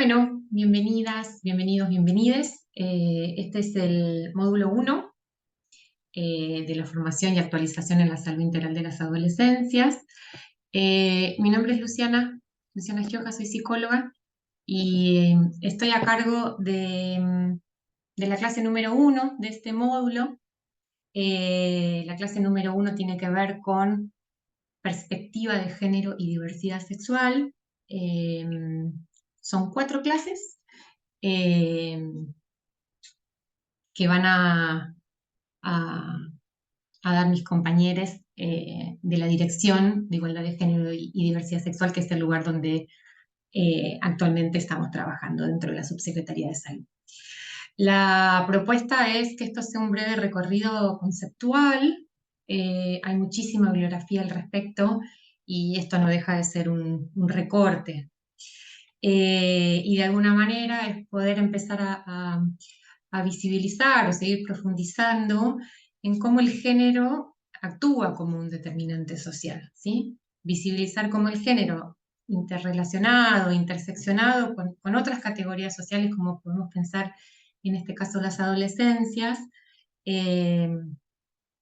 Bueno, bienvenidas, bienvenidos, bienvenides. Este es el módulo 1 de la formación y actualización en la salud integral de las adolescencias. Mi nombre es Luciana Gioja, soy psicóloga y estoy a cargo de la clase número 1 de este módulo. La clase número 1 tiene que ver con perspectiva de género y diversidad sexual. Eh, Son 4 clases. eh, que van a- a dar mis compañeros de la Dirección de Igualdad de Género y Diversidad Sexual, que es el lugar donde actualmente estamos trabajando dentro de la Subsecretaría de Salud. La propuesta es que esto sea un breve recorrido conceptual. Hay muchísima bibliografía al respecto y esto no deja de ser un recorte. Y de alguna manera es poder empezar a visibilizar o seguir profundizando en cómo el género actúa como un determinante social, ¿sí? Visibilizar cómo el género interrelacionado, interseccionado con otras categorías sociales, como podemos pensar en este caso las adolescencias, eh,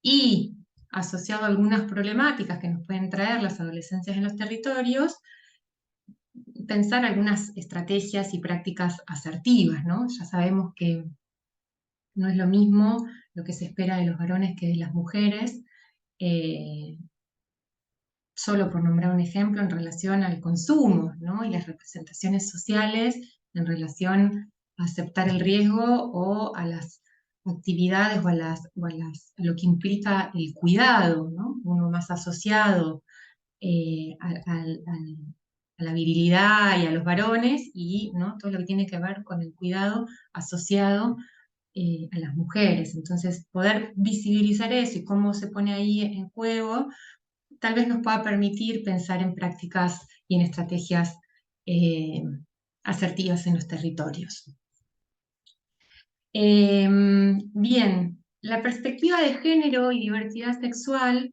y asociado a algunas problemáticas que nos pueden traer las adolescencias en los territorios, pensar algunas estrategias y prácticas asertivas, ¿no? Ya sabemos que no es lo mismo lo que se espera de los varones que de las mujeres, eh, solo por nombrar un ejemplo en relación al consumo, ¿no? Y las representaciones sociales en relación a aceptar el riesgo o a las actividades a lo que implica el cuidado, ¿no? Uno más asociado a la virilidad y a los varones y, ¿no?, todo lo que tiene que ver con el cuidado asociado a las mujeres. Entonces, poder visibilizar eso y cómo se pone ahí en juego, tal vez nos pueda permitir pensar en prácticas y en estrategias eh, asertivas en los territorios. Bien, la perspectiva de género y diversidad sexual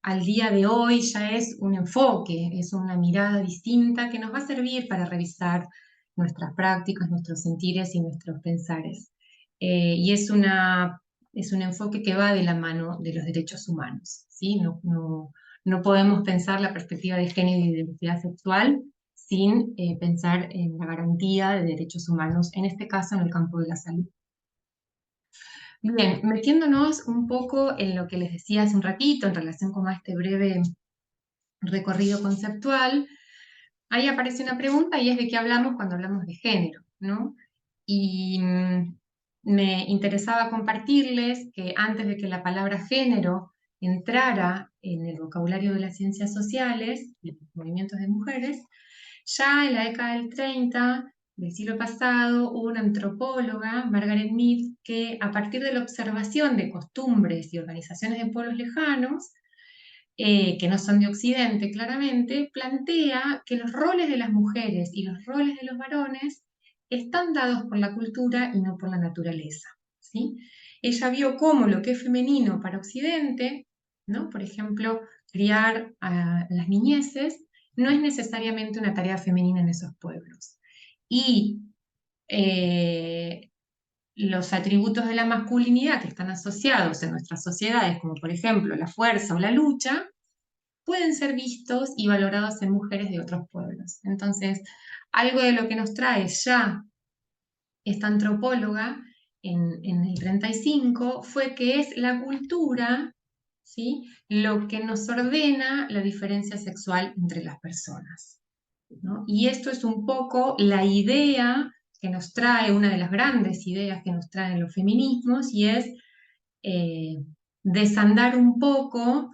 al día de hoy ya es un enfoque, es una mirada distinta que nos va a servir para revisar nuestras prácticas, nuestros sentires y nuestros pensares. Y es un enfoque que va de la mano de los derechos humanos, ¿sí? No podemos pensar la perspectiva de género y de diversidad sexual sin pensar en la garantía de derechos humanos, en este caso en el campo de la salud. Bien, metiéndonos un poco en lo que les decía hace un ratito en relación con este breve recorrido conceptual, ahí aparece una pregunta y es de qué hablamos cuando hablamos de género, ¿no? Y me interesaba compartirles que antes de que la palabra género entrara en el vocabulario de las ciencias sociales y los movimientos de mujeres, ya en la década del 30 del siglo pasado hubo una antropóloga, Margaret Mead, que a partir de la observación de costumbres y organizaciones de pueblos lejanos, que no son de Occidente claramente, plantea que los roles de las mujeres y los roles de los varones están dados por la cultura y no por la naturaleza, ¿sí? Ella vio cómo lo que es femenino para Occidente, ¿no?, por ejemplo, criar a las niñeces, no es necesariamente una tarea femenina en esos pueblos. Y eh, los atributos de la masculinidad que están asociados en nuestras sociedades, como por ejemplo la fuerza o la lucha, pueden ser vistos y valorados en mujeres de otros pueblos. Entonces, algo de lo que nos trae ya esta antropóloga en el 35 fue que es la cultura, ¿sí?, lo que nos ordena la diferencia sexual entre las personas, ¿no? Y esto es un poco la idea que nos trae, una de las grandes ideas que nos traen los feminismos, y es eh, desandar un poco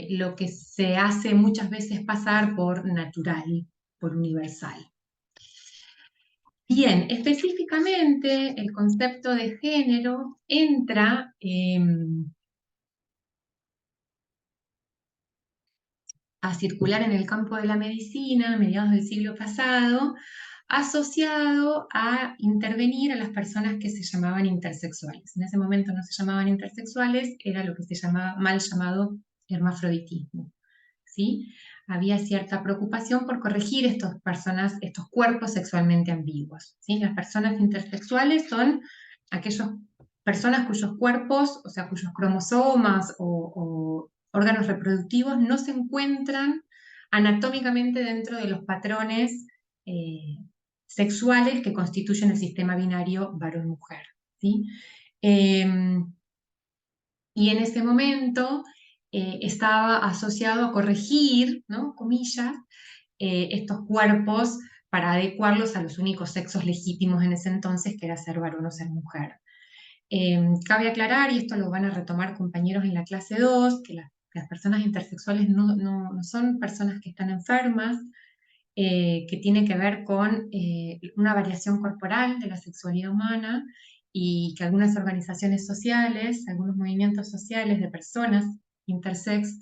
lo que se hace muchas veces pasar por natural, por universal. Bien, específicamente el concepto de género entra a circular en el campo de la medicina a mediados del siglo pasado, asociado a intervenir a las personas que se llamaban intersexuales. En ese momento no se llamaban intersexuales, era lo que se llamaba, mal llamado hermafroditismo, ¿sí? Había cierta preocupación por corregir estos cuerpos sexualmente ambiguos, ¿sí? Las personas intersexuales son aquellas personas cuyos cuerpos, o sea, cuyos cromosomas o órganos reproductivos no se encuentran anatómicamente dentro de los patrones sexuales que constituyen el sistema binario varón-mujer, ¿sí? Y en ese momento estaba asociado a corregir, ¿no? Comillas, estos cuerpos para adecuarlos a los únicos sexos legítimos en ese entonces, que era ser varón o ser mujer. Cabe aclarar, y esto lo van a retomar compañeros en la clase 2, que las personas intersexuales no son personas que están enfermas, que tiene que ver con una variación corporal de la sexualidad humana y que algunas organizaciones sociales, algunos movimientos sociales de personas intersex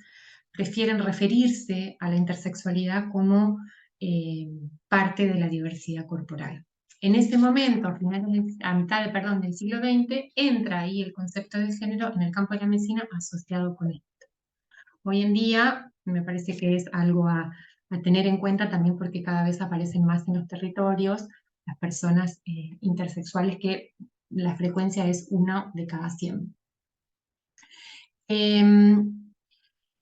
prefieren referirse a la intersexualidad como parte de la diversidad corporal. En ese momento, a mitad del siglo XX, entra ahí el concepto de género en el campo de la medicina asociado con esto. Hoy en día me parece que es algo a tener en cuenta también porque cada vez aparecen más en los territorios las personas intersexuales, que la frecuencia es 1 de cada 100.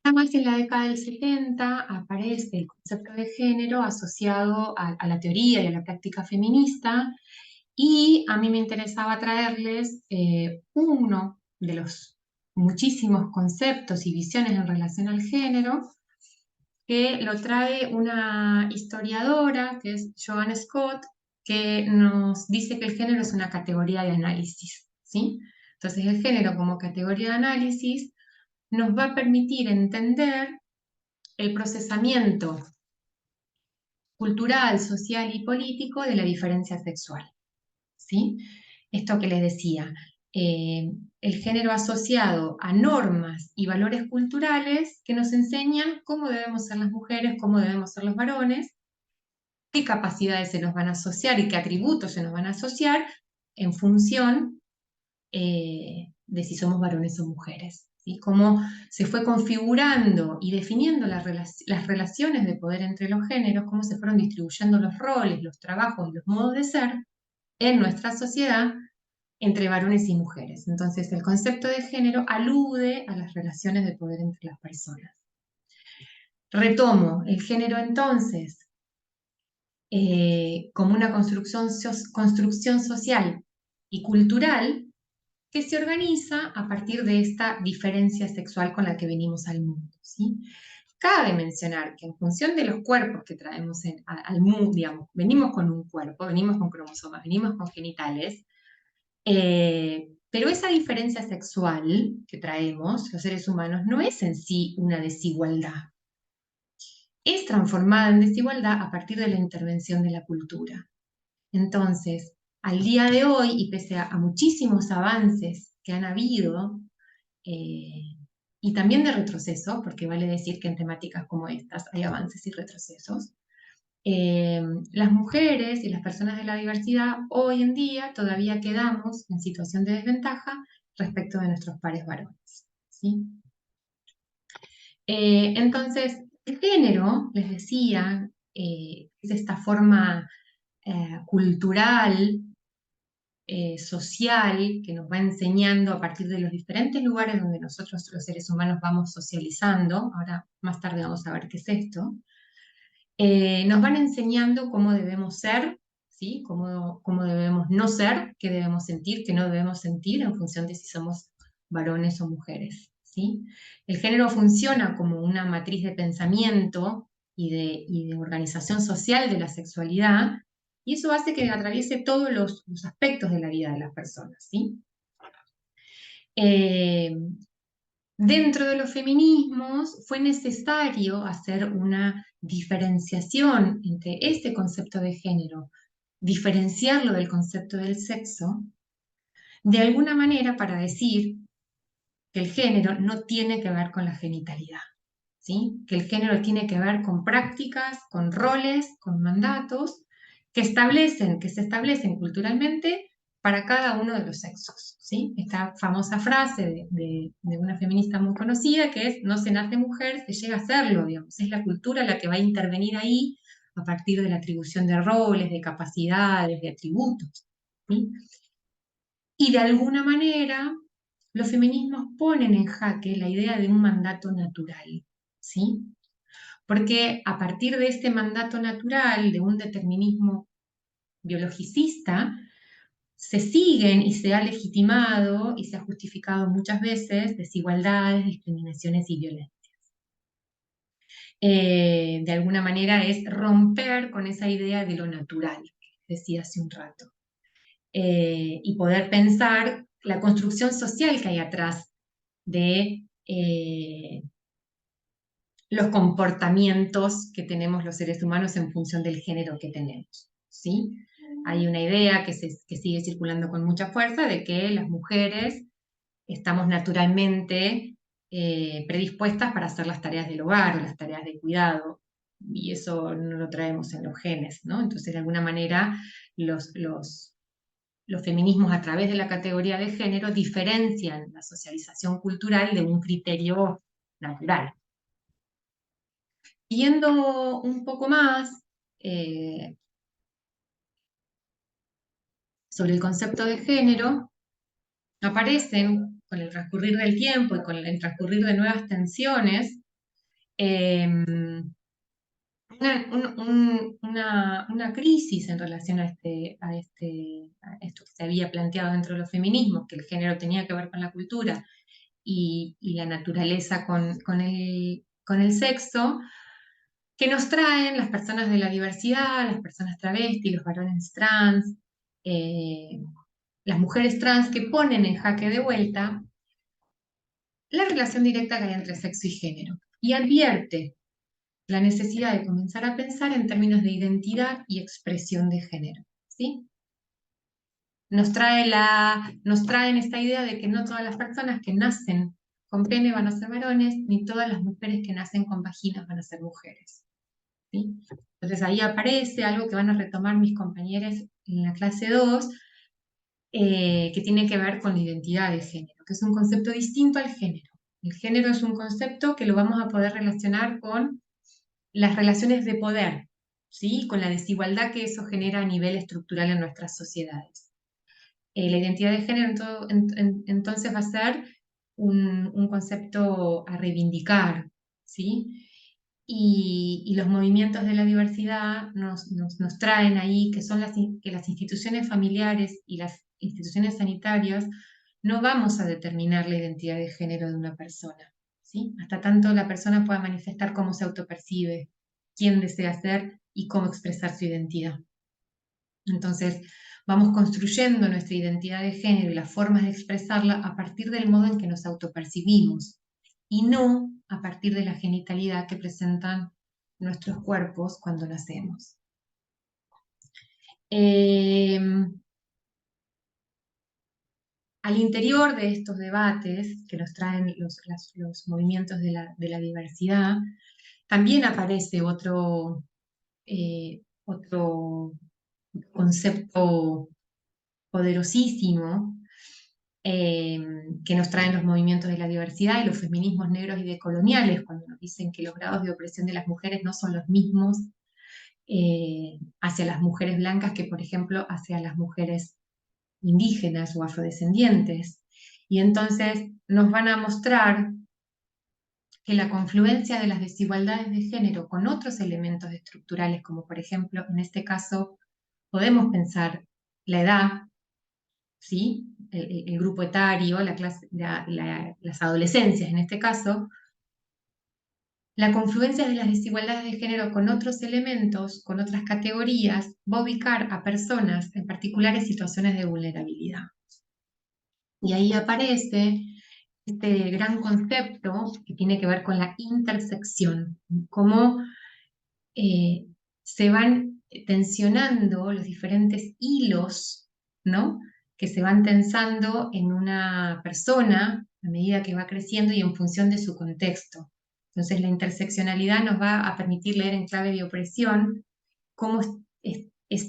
Más en la década del 70 aparece el concepto de género asociado a la teoría y a la práctica feminista, y a mí me interesaba traerles uno de los muchísimos conceptos y visiones en relación al género, que lo trae una historiadora, que es Joanna Scott, que nos dice que el género es una categoría de análisis, ¿sí? Entonces, el género como categoría de análisis nos va a permitir entender el procesamiento cultural, social y político de la diferencia sexual, ¿sí? Esto que les decía, el género asociado a normas y valores culturales que nos enseñan cómo debemos ser las mujeres, cómo debemos ser los varones, qué capacidades se nos van a asociar y qué atributos se nos van a asociar en función de si somos varones o mujeres, ¿sí? Cómo se fue configurando y definiendo las relaciones de poder entre los géneros, cómo se fueron distribuyendo los roles, los trabajos y los modos de ser en nuestra sociedad entre varones y mujeres. Entonces, el concepto de género alude a las relaciones de poder entre las personas. Retomo, el género entonces, como una construcción social y cultural que se organiza a partir de esta diferencia sexual con la que venimos al mundo, ¿sí? Cabe mencionar que en función de los cuerpos que traemos al mundo, digamos, venimos con un cuerpo, venimos con cromosomas, venimos con genitales, pero esa diferencia sexual que traemos los seres humanos no es en sí una desigualdad. Es transformada en desigualdad a partir de la intervención de la cultura. Entonces, al día de hoy, y pese a muchísimos avances que han habido, y también de retroceso, porque vale decir que en temáticas como estas hay avances y retrocesos, las mujeres y las personas de la diversidad hoy en día todavía quedamos en situación de desventaja respecto de nuestros pares varones, ¿sí? Entonces, el género, les decía, es esta forma cultural, social, que nos va enseñando a partir de los diferentes lugares donde nosotros los seres humanos vamos socializando. Ahora más tarde vamos a ver qué es esto. Nos van enseñando cómo debemos ser, ¿sí? Cómo debemos no ser, qué debemos sentir, qué no debemos sentir en función de si somos varones o mujeres, ¿sí? El género funciona como una matriz de pensamiento y de organización social de la sexualidad, y eso hace que atraviese todos los aspectos de la vida de las personas, ¿sí? Dentro de los feminismos fue necesario hacer una diferenciación entre este concepto de género, diferenciarlo del concepto del sexo, de alguna manera para decir que el género no tiene que ver con la genitalidad, ¿sí? Que el género tiene que ver con prácticas, con roles, con mandatos que se establecen culturalmente para cada uno de los sexos, ¿sí? Esta famosa frase de una feminista muy conocida que es: no se nace mujer, se llega a serlo, digamos. Es la cultura la que va a intervenir ahí a partir de la atribución de roles, de capacidades, de atributos, ¿sí? Y de alguna manera, los feminismos ponen en jaque la idea de un mandato natural, ¿sí? Porque a partir de este mandato natural, de un determinismo biologicista, se siguen y se ha legitimado y se ha justificado muchas veces desigualdades, discriminaciones y violencia. De alguna manera es romper con esa idea de lo natural, que decía hace un rato, y poder pensar la construcción social que hay atrás de los comportamientos que tenemos los seres humanos en función del género que tenemos, ¿sí? Hay una idea que sigue circulando con mucha fuerza de que las mujeres estamos naturalmente predispuestas para hacer las tareas del hogar o las tareas de cuidado, y eso no lo traemos en los genes, ¿no? Entonces, de alguna manera, los feminismos a través de la categoría de género diferencian la socialización cultural de un criterio natural. Yendo un poco más sobre el concepto de género, aparecen con el transcurrir del tiempo y con el transcurrir de nuevas tensiones eh, una crisis en relación a esto que se había planteado dentro de los feminismos, que el género tenía que ver con la cultura y la naturaleza con el sexo, que nos traen las personas de la diversidad, las personas travesti, los varones trans, eh, las mujeres trans, que ponen en jaque de vuelta la relación directa que hay entre sexo y género, y advierte la necesidad de comenzar a pensar en términos de identidad y expresión de género, ¿sí? Nos traen esta idea de que no todas las personas que nacen con pene van a ser varones, ni todas las mujeres que nacen con vaginas van a ser mujeres, ¿sí? Entonces ahí aparece algo que van a retomar mis compañeros en la clase 2, que tiene que ver con la identidad de género, que es un concepto distinto al género. El género es un concepto que lo vamos a poder relacionar con las relaciones de poder, ¿sí? Con la desigualdad que eso genera a nivel estructural en nuestras sociedades. La identidad de género entonces va a ser un concepto a reivindicar, ¿sí? Y los movimientos de la diversidad nos traen ahí que las instituciones familiares y las instituciones sanitarias no vamos a determinar la identidad de género de una persona, ¿sí? Hasta tanto la persona pueda manifestar cómo se autopercibe, quién desea ser y cómo expresar su identidad. Entonces, vamos construyendo nuestra identidad de género y las formas de expresarla a partir del modo en que nos autopercibimos y no a partir de la genitalidad que presentan nuestros cuerpos cuando nacemos. Al interior de estos debates que nos traen los movimientos de la diversidad, también aparece otro concepto poderosísimo que nos traen los movimientos de la diversidad y los feminismos negros y decoloniales, cuando nos dicen que los grados de opresión de las mujeres no son los mismos hacia las mujeres blancas que, por ejemplo, hacia las mujeres indígenas o afrodescendientes. Y entonces nos van a mostrar que la confluencia de las desigualdades de género con otros elementos estructurales, como por ejemplo, en este caso, podemos pensar la edad, ¿sí? El grupo etario, las adolescencias en este caso, la confluencia de las desigualdades de género con otros elementos, con otras categorías, va a ubicar a personas en particulares situaciones de vulnerabilidad. Y ahí aparece este gran concepto que tiene que ver con la intersección, cómo se van tensionando los diferentes hilos, ¿no? Que se van tensando en una persona a medida que va creciendo y en función de su contexto. Entonces la interseccionalidad nos va a permitir leer en clave de opresión cómo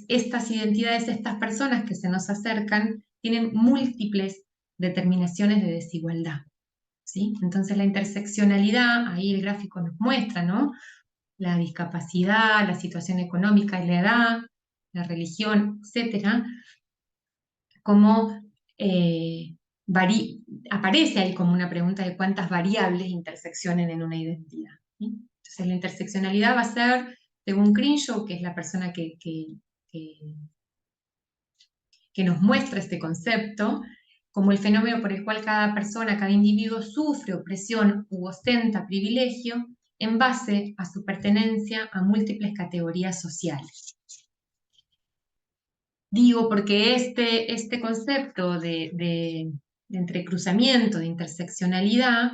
estas identidades, estas personas que se nos acercan, tienen múltiples determinaciones de desigualdad, ¿sí? Entonces la interseccionalidad, ahí el gráfico nos muestra, ¿no? La discapacidad, la situación económica y la edad, la religión, etcétera, como aparece ahí como una pregunta de cuántas variables interseccionen en una identidad, ¿sí? Entonces la interseccionalidad va a ser, según Crenshaw, que es la persona que nos muestra este concepto, como el fenómeno por el cual cada persona, cada individuo sufre opresión u ostenta privilegio en base a su pertenencia a múltiples categorías sociales. Digo porque este concepto de entrecruzamiento, de interseccionalidad,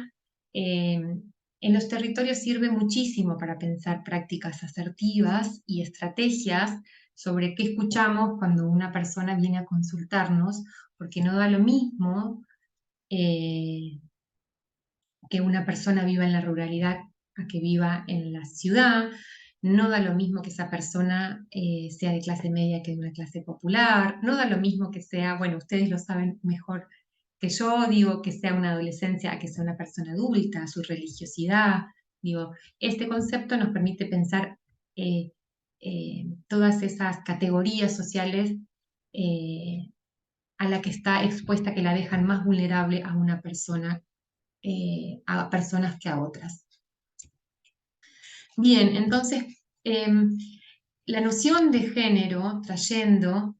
en los territorios sirve muchísimo para pensar prácticas asertivas y estrategias sobre qué escuchamos cuando una persona viene a consultarnos, porque no da lo mismo que una persona viva en la ruralidad a que viva en la ciudad. No da lo mismo que esa persona sea de clase media que de una clase popular. No da lo mismo que sea, bueno, ustedes lo saben mejor que yo, digo, que sea una adolescencia a que sea una persona adulta, su religiosidad. Digo, este concepto nos permite pensar todas esas categorías sociales a la que está expuesta, que la dejan más vulnerable a una persona, a personas que a otras. Bien, entonces, la noción de género, trayendo